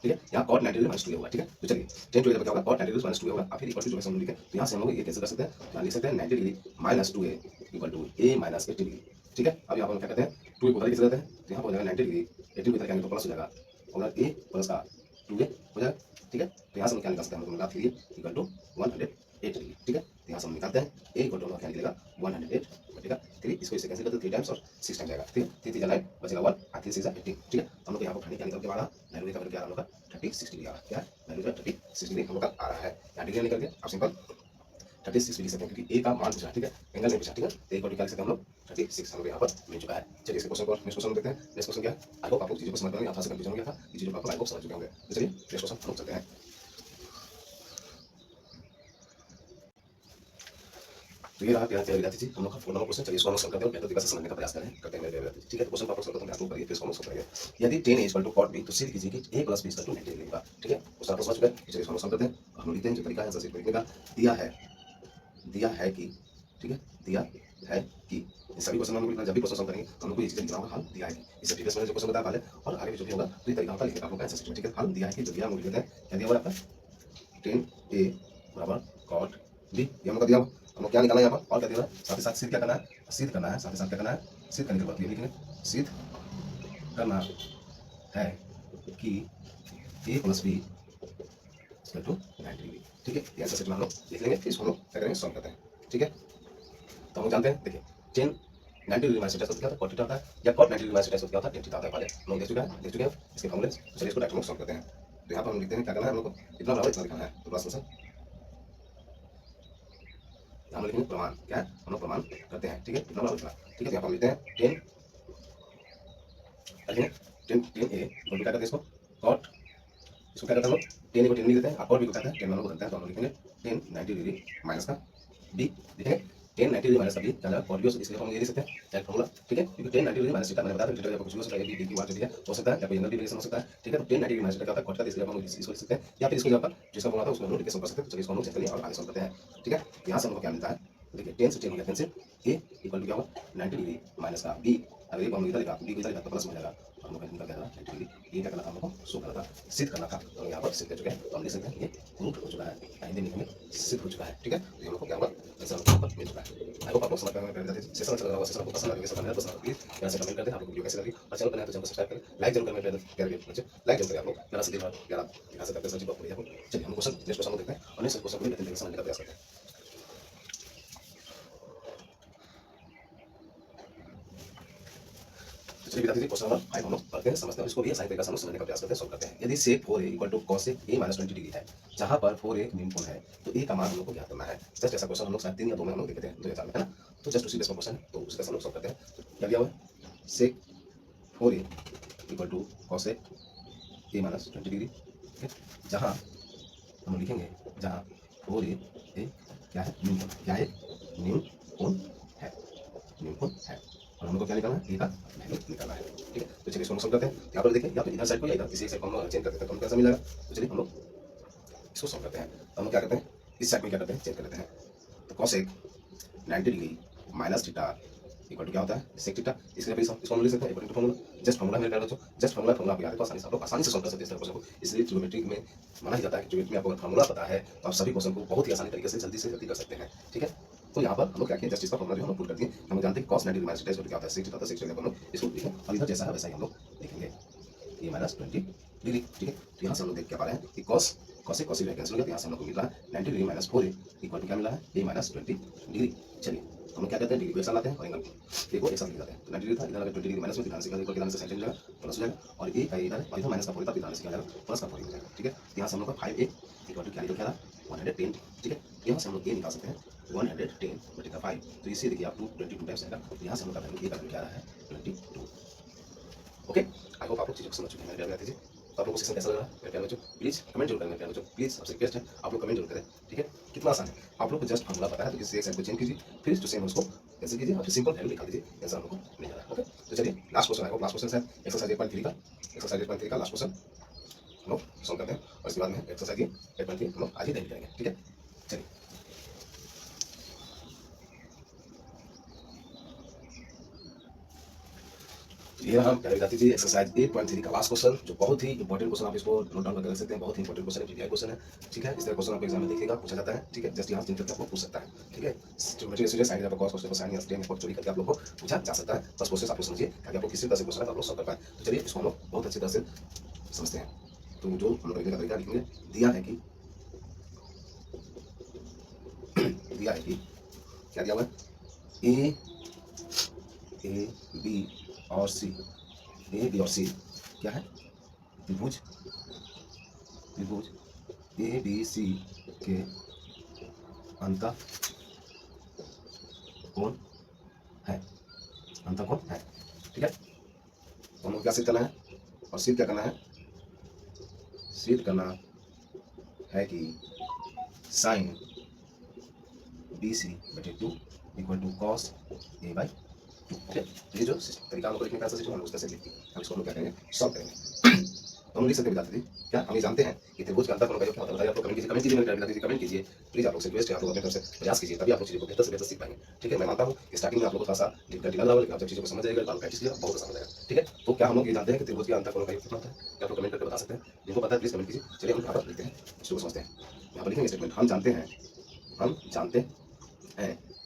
ठीक है, यहाँ cot 90 डिग्री माइनस 2a होगा। ठीक है, तो चलिए tan 2a क्या होगा, cot 90 डिग्री माइनस 2a होगा, आप फिर इक्वल टू जो है हम लोग लिखें, तो यहाँ से हम लोग ये कैसे कर सकते हैं, यहाँ लिख सकते हैं 90 degree minus 2a equal to a minus 80 degree. ठीक है, अब यहाँ पर हम क्या करते हैं 2a को उधर कैसे करते हैं, तो यहाँ पर हो जाएगा 90 डिग्री 80 को इधर क्या तो प्लस हो जाएगा, और a प्लस का 2a हो जाएगा। ठीक है, तो यहाँ से हम क्या निकाल सकते हैं, हम लोग मिला 3a इक्वल टू 108 डिग्री। ठीक है, तो यहाँ से हम निकालते हैं a इक्वल टू क्या निकलेगा 108 बटेगा 3, इसको इससे कैंसिल करते हैं 3 टाइम्स और 6 टाइम्स जाएगा। ठीक है, 3 3 9 बचेगा 1 और 3 6 18। ठीक है, हम लोग यहाँ पर क्या निकल के आ रहा है, वैल्यू का वैल्यू क्या आ रहा है हम लोग का 36 डिग्री आ रहा है। क्या है, वैल्यू का 36 डिग्री हम लोग का आ रहा है। यहाँ डिग्री निकल के आप सिंपल 36 लिख सकते हैं, क्योंकि ए का मान पूछा। ठीक है, एंगल नहीं पूछा। ठीक है, तो एक और निकाल सकते हैं हम लोग 36 हम लोग यहाँ पर मिल चुका है। चलिए इस क्वेश्चन को नेक्स्ट क्वेश्चन देखते हैं। नेक्स्ट क्वेश्चन क्या है, आई होप आप लोग चीजों को समझ पाएंगे, आप से कंफ्यूजन हो गया था, ये चीजों को आप आई होप समझ चुके होंगे। तो चलिए नेक्स्ट क्वेश्चन हम चलते हैं। तो ये रहा प्यार प्यार विद्यार्थी जी हम लोग का 4 नंबर क्वेश्चन। चलिए इसको हम लोग सॉल्व करते हैं और बेहतर तरीके से समझने का प्रयास करते हैं मेरे विद्यार्थी। ठीक है, तो क्वेश्चन को आप लोग सॉल्व करते हैं, आप लोग करिए, फिर इसको हम लोग सॉल्व करेंगे। यदि 10 is equal to cot b तो सीध कीजिए कि a plus b equal to 90 degree होगा। ठीक है, क्वेश्चन आपको समझ चुका है। चलिए इसको हम लोग सॉल्व करते हैं। हम लोग लिखते हैं जो तरीका है आंसर शीट में लिखने का। दिया है कि, ठीक है, दिया है कि इन सभी क्वेश्चन में हम लोग लिखना, जब भी क्वेश्चन सॉल्व करेंगे तो हम लोग को ये चीजें लिखना होगा, हल दिया है कि। इससे प्रीवियस मैंने जो क्वेश्चन बताया पहले और आगे भी जो भी होगा तो ये तरीका होता है लिखने का आप लोग का आंसर शीट में। ठीक है, हल दिया है कि जो दिया हम लोग लिख देते हैं। क्या दिया हुआ है आपका 10a बराबर cot b, ये हम लोग का दिया हुआ। हम लोग क्या निकालना है यहाँ पर और क्या दिया हुआ है, साथ ही साथ सिद्ध क्या करना है, सिद्ध करना है, साथ ही साथ क्या करना है, सिद्ध करने के बाद ये लिखेंगे सिद्ध करना है कि a plus b equal to 90 degree. ठीक है, ये आंसर शीट में हम लोग लिख लेंगे, फिर इसको हम लोग क्या करेंगे, सॉल्व करते हैं। ठीक है, तो हम लोग जानते हैं, देखिए 10 90 डिग्री माइनस थीटा क्या होता है, cot थीटा होता है, या cot 90 डिग्री माइनस थीटा क्या होता है, tan थीटा होता है। पहले हम लोग देख चुके हैं इसके फॉर्मूले। तो चलिए इसको डायरेक्ट हम लोग सॉल्व करते हैं। तो यहाँ पर हम लिखते हैं क्या करना है, हम लोग को इतना बराबर इतना लिखना है। तो प्लस फंक्शन हम लिखेंगे प्रमाण, क्या है, हम लोग प्रमाण करते हैं। ठीक है, इतना बराबर इतना। ठीक है, तो यहाँ पर हम लिखते हैं 10 लिखेंगे 10 a इक्वल टू क्या करते हैं इसको cot, इसको क्या करते हैं हम लोग 10 को 10 लिख देते हैं, आप और भी को कहते हैं 10 वालों को बदलते हैं। तो हम लोग लिखेंगे 10 90 डिग्री माइनस का b, लिखेंगे 10 90 डिग्री माइनस का b क्या होगा cot b, इसलिए हम ये लिख सकते हैं डायरेक्ट फॉर्मूला। ठीक है, क्योंकि 10 90 डिग्री माइनस थीटा मैंने बताया था, थीटा का कुछ भी हो सकता है, b की बात जो है हो सकता है, या कोई एंगल भी रिलेशन हो सकता है। ठीक है, तो 10 90 डिग्री माइनस थीटा क्या होता है, cot का, इसलिए हम लोग इसको लिख सकते हैं, या फिर इसको यहाँ पर जिसका फॉर्मूला था उसको हम लोग डिस्कस कर सकते हैं। तो चलिए इसको हम लोग चेक करिए और आगे सॉल्व करते हैं। ठीक है, यहाँ से हमको क्या मिलता है, देखिए 10 से 10 हो गया, 10 से a इक्वल टू क्या होगा 90 डिग्री माइनस का b, अगर ये हम इधर लिखा b को इधर लिखा तो प्लस हो जाएगा, हम लोग निकल क्या था 90 डिग्री। ये क्या करना था, हम लोग को शो करना था, सिद्ध करना था। तो यहाँ पर सिद्ध कर चुके हैं, तो हम लिख सकते हैं ये प्रूफ हो चुका है, हिंदी में सिद्ध हो चुका है। ठीक है, तो हम लोग को क्या होगा, आंसर हम लोग मिल चुका है। आई होप आप लोग समझ पाएंगे मेरे विद्यार्थी। सेशन अच्छा लग रहा होगा, सेशन आपको पसंद लगे, सेशन पसंद लगे प्लीज यहाँ से कमेंट करते हैं आप लोग वीडियो कैसे लगी, और चैनल पर नए तो चैनल को सब्सक्राइब करें, लाइक जरूर करें मेरे प्यारे बच्चे, लाइक जरूर करें आप लोग। प्यारा सा दिन और प्यारा यहाँ से करते हैं सचिव आपको। चलिए हम क्वेश्चन नेक्स्ट क्वेश्चन देखते हैं और नेक्स्ट क्वेश्चन को बेहतर तरीके से समझने का प्रयास करते हैं। चलिए विद्यार्थी क्वेश्चन नंबर 5 हम लोग पढ़ते हैं, समझते हैं, इसको भी आसानी तरीके से हम लोग समझने का प्रयास करते हैं, सॉल्व करते हैं। यदि sec 4a equal to cos a minus 20 degree है, जहां पर 4a एक न्यून कोण है, तो a का मान हम लोग को ज्ञात करना है। जस्ट ऐसा क्वेश्चन हम लोग शायद 3 या 2 में हम लोग देखे थे 2004 में, है ना। तो जस्ट उसी बेस पर क्वेश्चन है, तो उसका हम लोग सॉल्व करते हैं। क्या दिया हुआ है, sec 4a equal to cos a minus 20 degree, ठीक है, जहां हम लिखेंगे, जहां 4a एक क्या है, न्यून कोण, क्या है, न्यून कोण है, न्यून कोण है, और हम लोग को क्या निकालना है, ए का वैल्यू निकालना है। ठीक है, तो चलिए इसको हम सॉल्व करते हैं। यहाँ पर देखिए, या तो इधर साइड को या इधर किसी एक साइड को हम चेंज करते हैं तो हमको कैसा मिलेगा। तो चलिए हम लोग इसको सॉल्व करते हैं। तो हम लोग क्या करते हैं, इस साइड में क्या करते हैं, चेंज कर लेते हैं। तो cos 90 degree minus theta equal to क्या होता है, sec थीटा। इसके लिए इसको हम लिख सकते हैं according to formula, just formula मेरे प्यारे बच्चों, जस्ट फॉर्मूला आपको याद है तो आसानी से आप लोग आसानी से सॉल्व कर सकते हैं इस क्वेश्चन को। इसलिए ज्योमेट्री में माना ही जाता है कि ज्योमेट्री में आपको फॉर्मूला पता है तो आप सभी क्वेश्चन को बहुत ही आसानी तरीके से जल्दी कर सकते हैं। ठीक है, तो यहाँ पर हम लोग क्या किए, जस्ट इसका फॉर्मूला जो हम लोग पुट कर दिए। हम जानते हैं cos 90 माइनस थीटा क्या होता है, sec थीटा, sec थीटा हम लोग इसको लिखें और इधर जैसा है वैसा ही हम लोग लिखेंगे, ये माइनस 20 डिग्री। ठीक है, तो यहाँ से हम लोग देख क्या पा रहे हैं कि cos cos cos कैंसिल हो गया, तो यहाँ से हम लोग को मिल रहा है 90 degree minus 4a equal to क्या मिला है, a माइनस 20 डिग्री। चलिए हम लोग क्या करते हैं, डिग्री को एक साथ लाते हैं और एंगल को एक साथ लिख जाते हैं। तो 90 डिग्री था, इधर अगर 20 डिग्री माइनस में ध्यान से इक्वल के ध्यान से साइन चेंज हो जाएगा, प्लस हो जाएगा, और a का इधर और इधर माइनस का 4 था, ध्यान से क्या जाएगा, प्लस का 4 हो जाएगा। ठीक है, यहाँ से हम लोग का 5a इक्वल टू क्या निकल गया, 110। ठीक है, यहाँ से हम लोग a निकाल सकते हैं 110 बटे का 5, तो इसे देखिए आप 222 टाइम्स आएगा। तो यहाँ से हम लोग का वैल्यू a का वैल्यू क्या आ रहा है 22। ओके, आई होप आप लोग चीज़ों को समझ चुके हैं मेरे प्यारे विद्यार्थी जी। तो आप लोगों को सेशन कैसा लग रहा है मेरे प्यारे बच्चों, प्लीज कमेंट जरूर करें मेरे प्यारे बच्चों, प्लीज आपसे रिक्वेस्ट है आप लोग कमेंट जरूर करें। ठीक है, कितना आसान है, आप लोग को जस्ट फॉर्मूला पता है तो किसी एक साइड को चेंज कीजिए, फिर जो सेम उसको कैंसिल कीजिए और फिर सिंपल वैल्यू निकाल दीजिए, आंसर हम लोग को मिल जाएगा। ओके, तो चलिए लास्ट क्वेश्चन है, लास्ट क्वेश्चन है एक्सरसाइज 8.3 का, एक्सरसाइज 8.3 का लास्ट क्वेश्चन हम लोग सॉल्व करते हैं और इसके बाद में एक्सरसाइज 8.3 हम लोग आज ही तैयारी करेंगे। ठीक है, चलिए ये रहा प्यारे विद्यार्थी जी एक्सरसाइज 8.3 का लास्ट क्वेश्चन, जो बहुत ही इंपॉर्टेंट क्वेश्चन, आप इसको नोट डाउन करके रख सकते हैं, बहुत ही इंपॉर्टेंट क्वेश्चन है, जीटीआई क्वेश्चन है। ठीक है, इस तरह क्वेश्चन आपको एग्जाम में देखिएगा पूछा जाता है। ठीक है, जस्ट यहाँ चिंतित आपको पूछ सकता है। ठीक है, ज्योमेट्री स्टूडियो साइन आपको cos cos sin या tan को चोरी करके आप लोग को पूछा जा सकता है। बस प्रोसेस आप लोग समझिए ताकि आपको किसी तरह से क्वेश्चन आप लोग सॉल्व कर पाए। तो चलिए इसको हम लोग बहुत अच्छी तरह से समझते हैं। तो जो हम लोग लिखने का तरीका लिखेंगे, दिया है कि दिया है कि क्या दिया हुआ है, ए बी और सी, ए बी और सी क्या है, त्रिभुज, त्रिभुज ए बी सी के अंतः कोण है, अंतः कोण है। ठीक है, तो हम लोग क्या सिद्ध करना है, और सिद्ध क्या करना है, सिद्ध करना है कि साइन बी सी बटे 2 equal to cos A by two. ठीक है, ये जो तरीका हम लोग लिखने का सिस्टम हम उस तरह से लिखते हैं। अब इसको हम लोग क्या करेंगे, सॉल्व करेंगे। तो हम लिख सकते हैं विद्यार्थी जी, क्या हम ये जानते हैं कि त्रिभुज का अंतःकोण का योग क्या होता है? बताइए, आप लोग कमेंट कीजिए मेरे विद्यार्थी जी, कमेंट कीजिए प्लीज। आप लोग से रिक्वेस्ट है, आप लोग अपनी तरफ से प्रयास कीजिए, तभी आप लोग चीजों को बेहतर से बेहतर सीख पाएंगे। ठीक है, मैं मानता हूँ कि स्टार्टिंग में आप लोग को थोड़ा सा डिफिकल्टी लग रहा होगा, लेकिन आप जब चीजों को समझ जाएगा, प्रैक्टिस किया बहुत समझ आएगा। ठीक है, तो क्या हम लोग ये जानते हैं कि त्रिभुज के अंतःकोण का योग कितना होता है? क्या आप लोग कमेंट करके बता सकते हैं? जिनको पता है प्लीज कमेंट कीजिए। चलिए हम यहाँ पर लिखते हैं, इसको समझते हैं। यहाँ पर लिखेंगे स्टेटमेंट, हम जानते हैं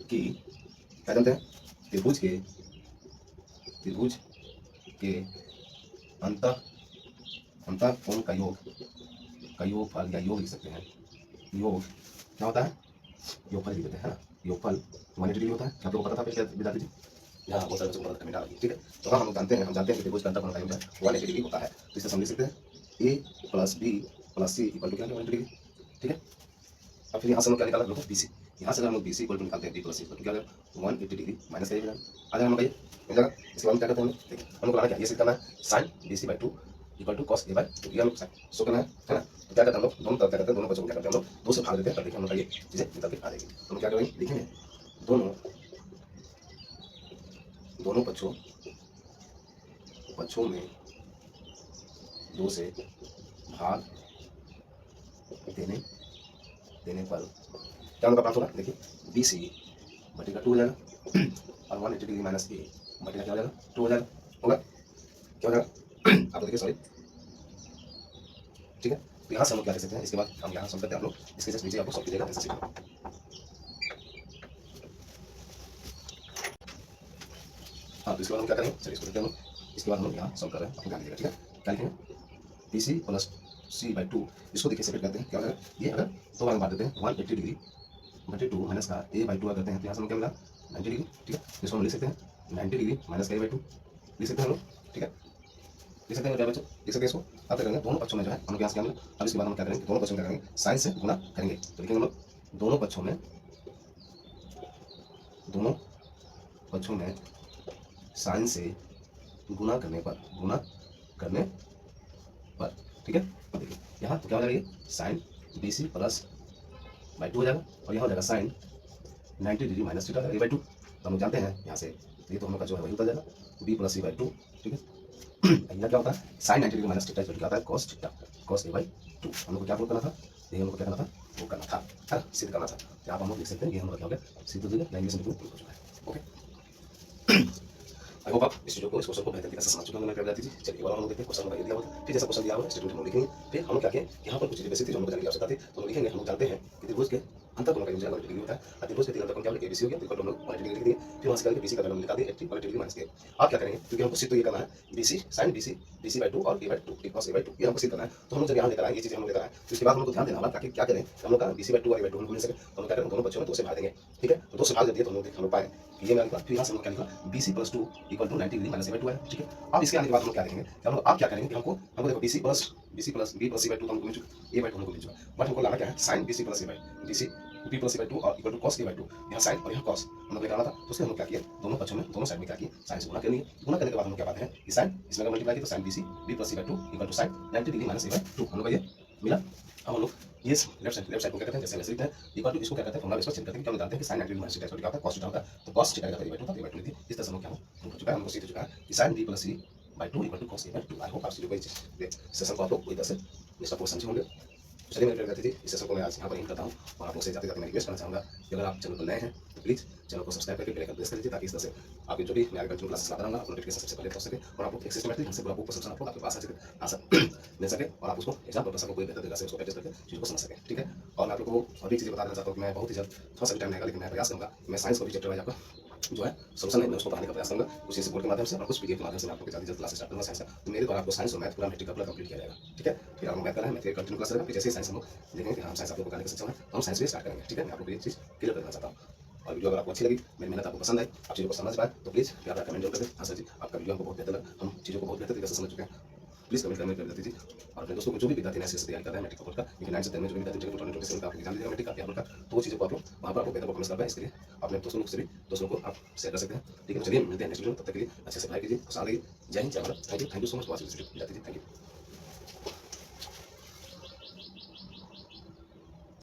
कि क्या जानते हैं, त्रिभुज के अंत अंतःकोण का योगफल या योग लिख सकते हैं। योग क्या होता है? योगफल लिख देते हैं, है ना। योगफल 180 डिग्री होता है। क्या आप लोगों को पता था पहले विद्यार्थी जी? यहाँ बहुत सारे बच्चों को पता था, कमेंट आ रही है। ठीक है, तो हाँ हम जानते हैं कि त्रिभुज का अंतःकोण का योग 180 डिग्री होता है। तो इसे हम लिख सकते हैं a plus B plus C equal to क्या, 180 डिग्री। ठीक है, अब फिर यहाँ से हम लोग क्या निकाला, बी सी। यहाँ से अगर हम लोग बी सी इक्वल टू निकालते हैं, B plus C equal to क्या आ जाएगा, 180 डिग्री माइनस करिए आ जाएगा हम लोग ये मिल जाएगा। इसके बाद में क्या करते हैं, हम देखिए हम लोग क्या ये सिद्ध करना है, sine B C by two equal to cos A by two, ये हम लोग साइन शो करना है ना। तो क्या करते हैं हम लोग, दोनों तरफ क्या करते हैं, दोनों बच्चों को क्या करते हैं हम लोग, दो से भाग देते हैं। तब देखिए हम लोग ये चीजें निकल के आ जाएगी। तो हम क्या करेंगे, लिखेंगे दोनों पक्षों में दो से भाग देने पर क्या होगा प्राप्त होगा। देखिए बी सी बटेगा 2 हो जाएगा और 180 डिग्री माइनस ए बटेगा क्या हो जाएगा, 2 हो जाएगा। होगा क्या हो जाएगा आप देखिए, सॉरी। ठीक है, तो यहाँ से हम लोग क्या लिख सकते हैं, इसके बाद हम यहाँ सम करते हैं। आप लोग इसके जस्ट नीचे आपको सॉल्व कीजिएगा ऐसे सीखना। हाँ, तो इसके बाद हम क्या करेंगे, चलिए इसको लिखते हैं हम लोग। इसके बाद हम लोग यहाँ सॉल्व कर रहे हैं, आपको ध्यान दीजिएगा। ठीक है, क्या लिखेंगे, B C plus C by two, इसको देखिए सेपरेट करते हैं। क्या हो जाएगा, ये अगर दो भाग में बांट देते हैं, 180 डिग्री बटे 2 माइनस का ए बाई 2 करते हैं, तो यहाँ से हम क्या मिला, 90 डिग्री। ठीक है, इसको हम लिख सकते हैं 90 डिग्री माइनस का ए बाई 2 लिख सकते हैं हम लोग। ठीक है, लिख सकते हैं क्या बच्चों, लिख सकते हैं इसको। अब क्या करेंगे, दोनों पक्षों में जो है हम लोग यहाँ से क्या मिला। अब इसके बाद हम क्या करेंगे, दोनों पक्षों में क्या करेंगे, साइन से गुना करेंगे। तो लिखेंगे हम लोग दोनों पक्षों में साइन से गुना करने पर ठीक है। अब देखिए यहाँ तो क्या हो जाएगा, ये sine B C plus by 2 हो जाएगा और यहाँ हो जाएगा sine 90 degree minus theta A by 2। तो हम लोग जानते हैं यहाँ से, ये तो हम लोग का जो है वही होता जाएगा बी प्लस सी बाई 2। ठीक है, यहाँ क्या होता है, साइन 90 डिग्री माइनस थीटा क्या होता है, cos theta cos A by 2। हम लोग को क्या प्रूव करना था, ये हम लोग को क्या करना था, वो करना था, है ना, सिद्ध करना था। तो आप हम लोग लिख सकते हैं, ये हम लोग क्या हो गया, सिद्ध हो गया, लाइन प्रूव हो चुका है। ओके, आई होप आप इस चीज़ों को, इस क्वेश्चन को बेहतर तरीके से समझ चुके होंगे मेरे विद्यार्थी जी। चलिए एक बार हम लोग देखते हैं क्वेश्चन नंबर दिया हुआ था। फिर जैसा क्वेश्चन दिया हुआ है स्टेटमेंट हम लोग लिखेंगे। फिर हम लोग क्या किए, यहाँ पर कुछ चीजें बेसिक थी जो हमको जानने की आवश्यकता थी, तो हम लिखेंगे। हम लोग जानते हैं कि त्रिभुज के अंतःकोण का योग 180 डिग्री होता है और त्रिभुज के तीन अंतःकोण क्या होगा, एबीसी हो गया, तो हम लोग 180 डिग्री दिए। फिर वहां से करके बीसी का वैल्यू निकाल दिए 180 डिग्री माइनस के। आप क्या करेंगे, क्योंकि हमको सिद्ध तो ये करना है, बीसी साइन बीसी बाई 2 और ए बाई 2 कॉस ए बाई 2 ये हमको सिद्ध करना है। तो हम लोग जब यहाँ लेकर आए, ये चीजें हम लोग लेकर आए, तो इसके बाद हम लोग को ध्यान देना होगा ताकि क्या करें, हम लोग का बीसी बाई 2 और ए बाई 2 मिल सके। तो हम क्या करें, दोनों बच्चों में 2 से भाग देंगे। ठीक है, तो 2 से भाग दिए तो हम लोग पाए कि ये मेरा निकला। फिर यहाँ से हम लोग क्या निकला, BC plus 2 equal to 90 degree minus A by 2 है। ठीक है, अब इसके आने के बाद हम लोग क्या देखेंगे, आप क्या करेंगे कि हमको देखो BC plus B plus C by 2 हमको मिल चुका, ए बाई 2 हमको मिल चुका, बट हमको लाना क्या है, sine BC plus A by BC B plus C by 2 और equal to cos A by 2। यहाँ साइन और यहाँ कॉस हम लोग निकालना था। तो उसके हम लोग क्या किए, दोनों पक्षों में दोनों साइड में क्या किए, साइन से गुना कर लिए। गुना करने के बाद हम लोग क्या पाते हैं कि साइन इसमें अगर मल्टीप्लाई किया तो sine BC B plus C by 2 equal to sine 90 degree minus A by 2 हम लोग ये मिला। अब हम लोग ये लेफ्ट साइड को क्या करते हैं, जैसे वैसे लिखते हैं, इक्वल टू इसको क्या करते हैं, फॉर्मूला इसको चेंज करते हैं। क्या हम जानते हैं कि साइन 90 डिग्री माइनस थीटा क्या होता है, कॉस थीटा होता है। तो कॉस थीटा का ए बाई 2 था, ए बाई 2 लिख दी। इस तरह से हम लोग क्या हो चुका है, हमको सीख चुका है कि sine B plus C by 2 equal to cos A by 2। I hope आप चीजों को सेशन को आप लोग पूरी तरह से निष्ठापूर्वक समझे होंगे। चलिए मेरे विद्यार्थी जी, इस सेशन को मैं आज यहाँ पर एंड करता हूँ और आप लोग से जाते जाते मैं रिक्वेस्ट करना चाहूँगा कि अगर आप चैनल पर नए हैं तो प्लीज़ चैनल को सब्सक्राइब करके बेल आइकन प्रेस कर लीजिए, ताकि इस तरह से आपके जो भी मैं कंटिन्यू क्लासेस लाता रहूँगा, आपको नोटिफिकेशन सबसे पहले पहुंच सके और आपको एक सिस्टमैटिक ढंग से पूरा बुक सब्सक्रिप्शन आपको आपके पास मिल सके और आप उसको एग्जाम पर्पस को कोई बेहतर तरीके से उसको प्रैक्टिस करके चीज़ को समझ सकें। ठीक है, और मैं आप लोग को और भी चीज़ें बता देना चाहता हूँ कि मैं बहुत ही जल्द, थोड़ा सा भी टाइम लगेगा लेकिन मैं प्रयास करूँगा, मैं साइंस को भी चैप्टर वाइज आपका जो है सोल्यूशन है मैं उसको पढ़ाने का प्रयास करूँगा, कुछ सपोर्ट के माध्यम से और कुछ पीडीएफ के माध्यम से मैं आपको जल्दी क्लास स्टार्ट करूँगा साइंस का। तो मेरे द्वारा आपको साइंस और मैथ पूरा मैट्रिक का पूरा कंप्लीट किया जाएगा। ठीक है, फिर आप मैथ कर रहे हैं, मैथ कंटिन्यू क्लास रहेगा। फिर जैसे साइंस हम लोग देखेंगे कि हम साइंस आप लोग को करने के सक्षम है तो हम साइंस भी स्टार्ट करेंगे। ठीक है, मैं आप लोग को ये चीज़ क्लियर करना चाहता हूँ। और वीडियो अगर आपको अच्छी लगी, मेरी मेहनत आपको पसंद आई, आप चीज़ों को समझ पाए, तो प्लीज़ प्यार कमेंट जरूर करें। हाँ सर जी, आपका वीडियो हमको बहुत बेहतर लगा, हम चीज़ों को बहुत बेहतर तरीके से समझ चुके हैं। प्लीज़ कमेंट करने कर दीजिए और अपने दोस्तों को, जो भी विद्यार्थी नए से तैयारी कर रहे हैं मैट्रिक का बोर्ड का, क्योंकि 9 से 10 में जो भी विद्यार्थी 2027 का एग्जाम दीजिएगा मैट्रिक का या बोर्ड का, तो वो चीज़ों को आप लोग वहाँ पर आपको बेहतर परफॉर्मेंस कर पाए, इसके लिए अपने दोस्तों को आप शेयर कर सकते हैं। ठीक है, चलिए मिलते हैं नेक्स्ट वीडियो में, तब तक के लिए अच्छे से पढ़ाई कीजिए, खुशहाल रहिए। जय हिंद, जय Bharat. Thank you so much for watching this video. Thank you.